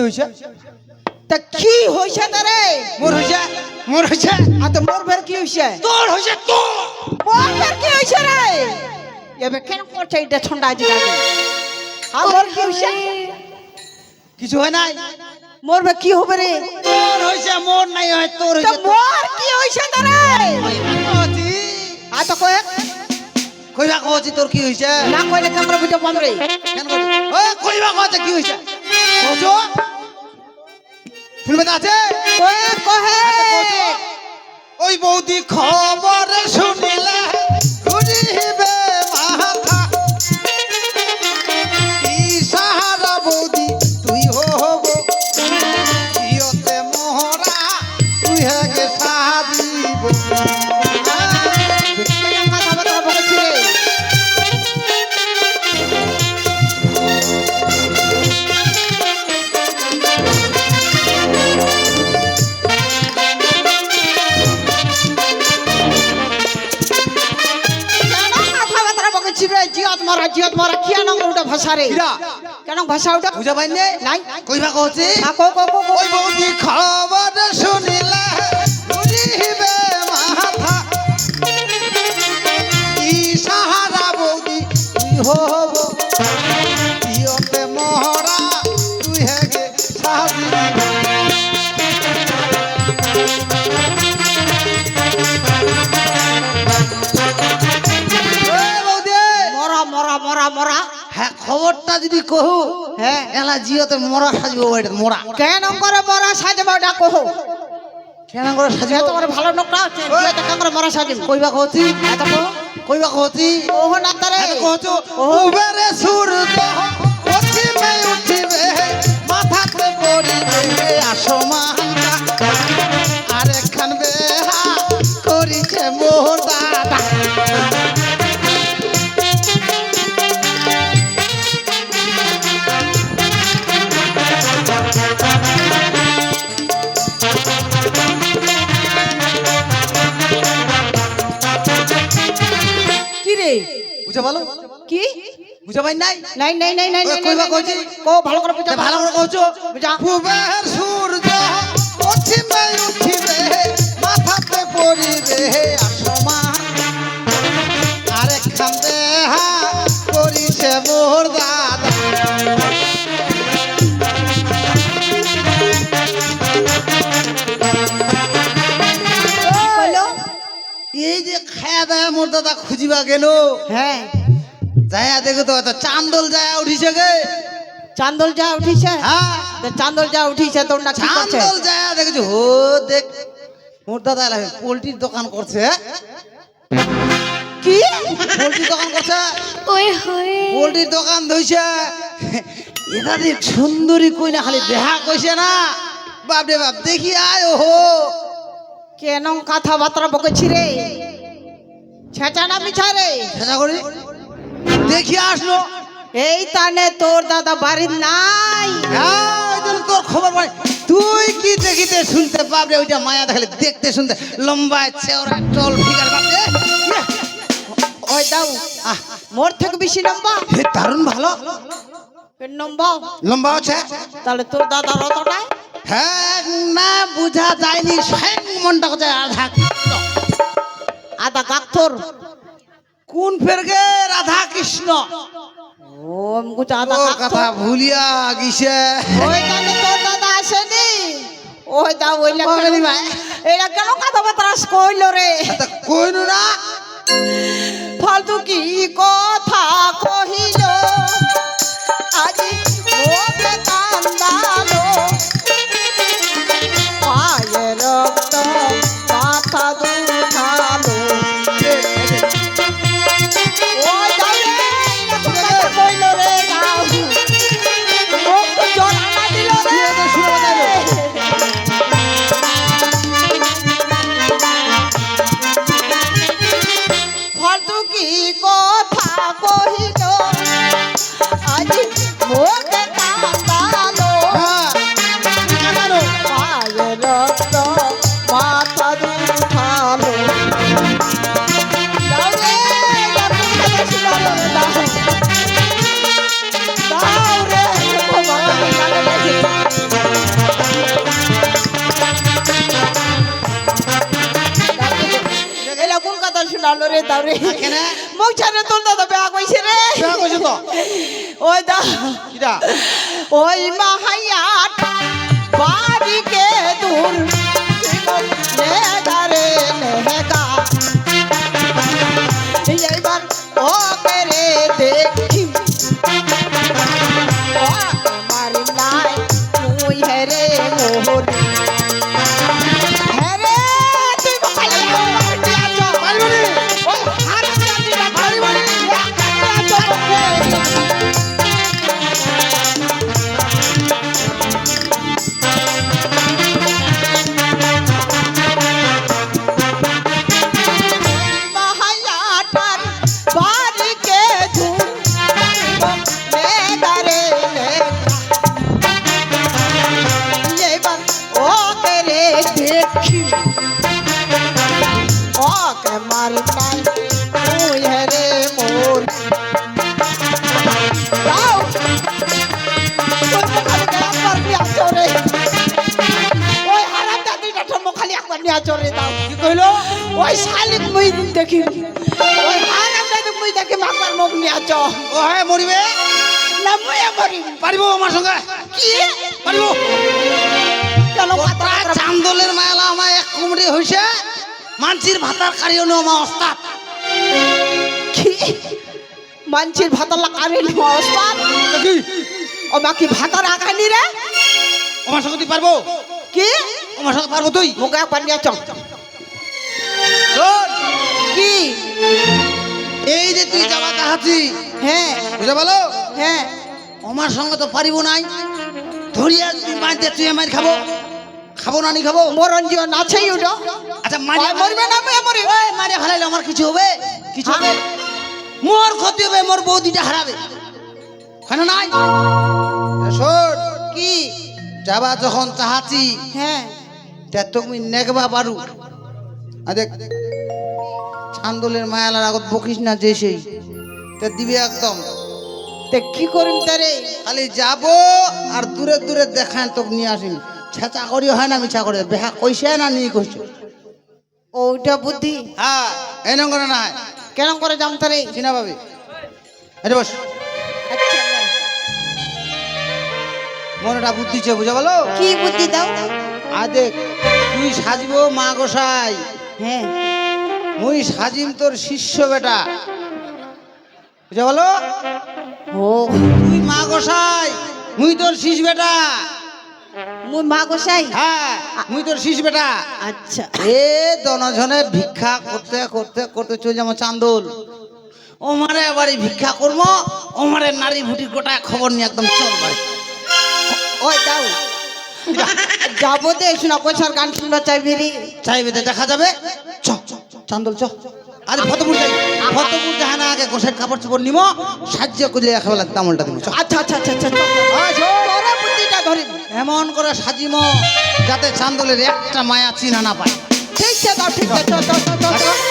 হইছে তা কি হইছে তারে মোর হইছে আ তো মোর বের কি হইছে তোর হইছে তো মোর বের কি হইছে রে এবে কেন করছে এটা ঠান্ডা আজি লাগে আমার কি হইছে কিছু হয় নাই মোর বের কি হবে রে তোর হইছে মোর নাই হয় তোর তা হইছে মোর কি হইছে তারে আ তো কয় কইবা কইছি তোর কি হইছে না কইলে কামরা ভিতর বন্ধ রে কেন ও কইবা কইছে কি হইছে কইছো শুনবে আছে কয় কহে ওই বৌদি খবর শুনিলে ঘুরিবে মাথা কি সাহারা বৌদি তুই হব জিয়তে মোহরা তুই হেগে সাহাদিব কথা বলতে বলেছি রে জিয়ত মারা কি নাম ওটা ভাষা রে কিরা কেন ভাষা ওটা বুঝা পাই নাই নাই কইবা কইছি না কো কো কো ওই বৌদি খবর শুনিলে ঘুরিবে মাথা কি সাহারা বৌদি তুই হব জিয়তে মোহরা তুই হেগে সাহাদিব মরা মরা মরা মরা হ্যাঁ খবরটা যদি কহু হ্যাঁ এলা জিওতে মরা সাজবো ওইটা মরা কেন করে মরা সাজবা ওটা কহো কেন করে যে সাজবো তোমার ভালো নোকটা আছে যে কেন করে মরা সাজিব কইবা কহতি এত কো কইবা কহতি ওহ না তারে এত কহতো উবেরে সূর্য পশ্চিমে উঠিবে মাথাতে পড়িবে আসমানটা আরেকখান বেহা করিছে মোর দাদা কি রে বুঝা ভালো কি বুঝা পাই নাই নাই নাই নাই নাই ওই কইবা কইছি কো ভালো করে বুঝা ভালো করে কইছো বুঝা উবের সূর্য পশ্চিমে উঠিবে মাথাতে পড়িবে আসমান আরেকখান দেহা করিছে মোর দাদা কইলো এই যে খায়া দায়া মোর দাদা খুঁজিবা গেল হ্যাঁ যায়া দেখো তো এত চান্দল যায়া উঠিছে গে চান্দল যা উঠিছে হ্যাঁ তো চান্দল যা উঠিছে তোর না কি করছে চান্দল যায়া দেখছো ও দেখ মোর দাদা এলা পোল্ট্রির দোকান করছে কি পোল্ট্রির দোকান করছে ওই হয়ে পোল্ট্রির দোকান ধইছে এটা যে সুন্দরী কই না খালি দেহা কইছে না বাপ রে বাপ দেখি আয় ওহো কেন কথাবার্তা বকেছি রে ছেঁচা না মিছা রে সেটা করি দেখি আসলো এই তানে তোর দাদা বাড়ির নাই হ্যাঁ ওই জন্য তোর খবর পাই তুই কি দেখিতে শুনতে পাবরে ওইটা মায়া দেখালে দেখতে শুনতে লম্বা চেওড়া টল ফিগার বাপরে ওই দাও আহ মোর থেকে বেশি লম্বা হে দারুণ ভালো লম্বা লম্বা আছে তাহলে তোর দাদা অতটাই হ্যাঁ না বুঝা যায়নি স্বয়ং মনটা কোথায় আধা আদা গাথর কোন ফেরগে রাধা কৃষ্ণ ও মুকুট আদা ওর গাথর কথা ভুলিয়া গিছে ওই তানে তোর দাদা আসেনি ওই দাও ওই বাবারে লাগা ভাই। এরা কেন কথাবার্তা কইলো রে তা কইনু না ফালতু কি কথা কহিল আজি ওকে কান্দালো পায়ে রক্ত মাথা দুধালো ওই দাও রে এরকম কথা কইলো রে দাও মুখ তো জড়ানা দিল রে ফালতু কি কথা কহি দাও রে কেন? মুখ ছাড়ে তোর দাদা বেয়া কইছে রে বেয়া কইছে তো ওই দা কিটা ওই মাহাইয়াট বাড়িকে দূর নে দারে নেগা এইবার ওকে রে দেখি ও আমার নাই তুই হেরে মোহর হেরে তুই বকালে আমার দিয়া চো পারিবানি ওই হাত চাটি না পারিবানি দিয়া চো মাহাইয়াটার বাড়িকে ধুম নেগারে এবার ওকে রে দেখি ওকে মারতাই তুই হেরে মোর যাও ওই হারাম দাদিটা ঠমো খালি একবার নিয়ে চলে দাও কি কইলো ওই শালিক মুই দেখি ওই হারাম দাদি মুই দেখি মাকার মুখ নিয়ে চ ও হ্যাঁ মরিবে না মুই মরি পারিব আমার সঙ্গে কি পারিব কেন ওটা চান্দলের মায়ালা আমার এক কুমড়ি হইছে মানসির ভাতার কারিও নো আমার ওস্তাদ কি মানছির ভাতালা কারে অবস্থান কি ও বাকি ভাতার আগানি রে আমার সঙ্গে তুই পারবো কি আমার সঙ্গে পারবো তুই মুখ একবার নিয়ে চ শোন কি এই যে তুই যাবা তাহাতি হ্যাঁ বুঝে বলো হ্যাঁ আমার সঙ্গে তো পারিব নাই ধরিয়া যদি মাইতে তুই আমার খাবো খাবো না নি খাবো মরণ জীবন আছেই উঠো আচ্ছা মারিয়া মরবে না মুই মরি ওই মারিয়া ফেলাইলে আমার কিছু হবে কিছু হবে মোর ক্ষতি হবে মোর বৌদিটা হারাবে কেন নাই শোন কি যাবা যখন চাহাতি হ্যাঁ তা তুমি নেগবা পারু দেখ চান্দলের মায়ালার আগত বকিস না যে সেই তা দিবি একদম তে কি করিম তারে খালি যাব আর দূরে দূরে দেখান তোকে নিয়ে আসিম ছেঁচা করি হয় না মিছা করে বেহা কইছে না নিয়ে কইছে ওইটা বুদ্ধি হ্যাঁ এই নঙ্গরে না কেন করে জাম তারে চিনা পাবি এটা বস আচ্ছা না। মনেটা বুদ্ধিছে বুঝা বলো কি বুদ্ধি দাও দেখ তুই সাজবো মা গোসাই হ্যাঁ মুই সাজিম তোর শিষ্য বেটা বুঝা বলো ও তুই মা গোসাই মুই তোর শিষ বেটা মুই মা গোসাই হ্যাঁ মুই তোর শিষ বেটা আচ্ছা এ দনজনে ভিক্ষা করতে করতে করতে চলে যাবো চান্দোল ওমারে বাড়ি ভিক্ষা করবো ওমারে নারী ভুটির গোটা খবর নিয়ে একদম চল বাড়ি ওই দাও যাবো দে শোনা পয়সার গান শুনবা চাইবি রে চাইবে তো দেখা যাবে চ চান্দোল চ আরে ফতপুর যাই ফতপুর যাহা না আগে গোসাইয়ের কাপড় চোপড় নিব সাহায্য করলে একেবেলা দামলটা দিব চ আচ্ছা আচ্ছা আচ্ছা আচ্ছা আয় শোন। তোরা বুদ্ধিটা ধরিম এমন করে সাজিম যাতে চান্দোলের একটা মায়া চিনা না পায় ঠিক আছে দাও ঠিক আছে চল চল চল চল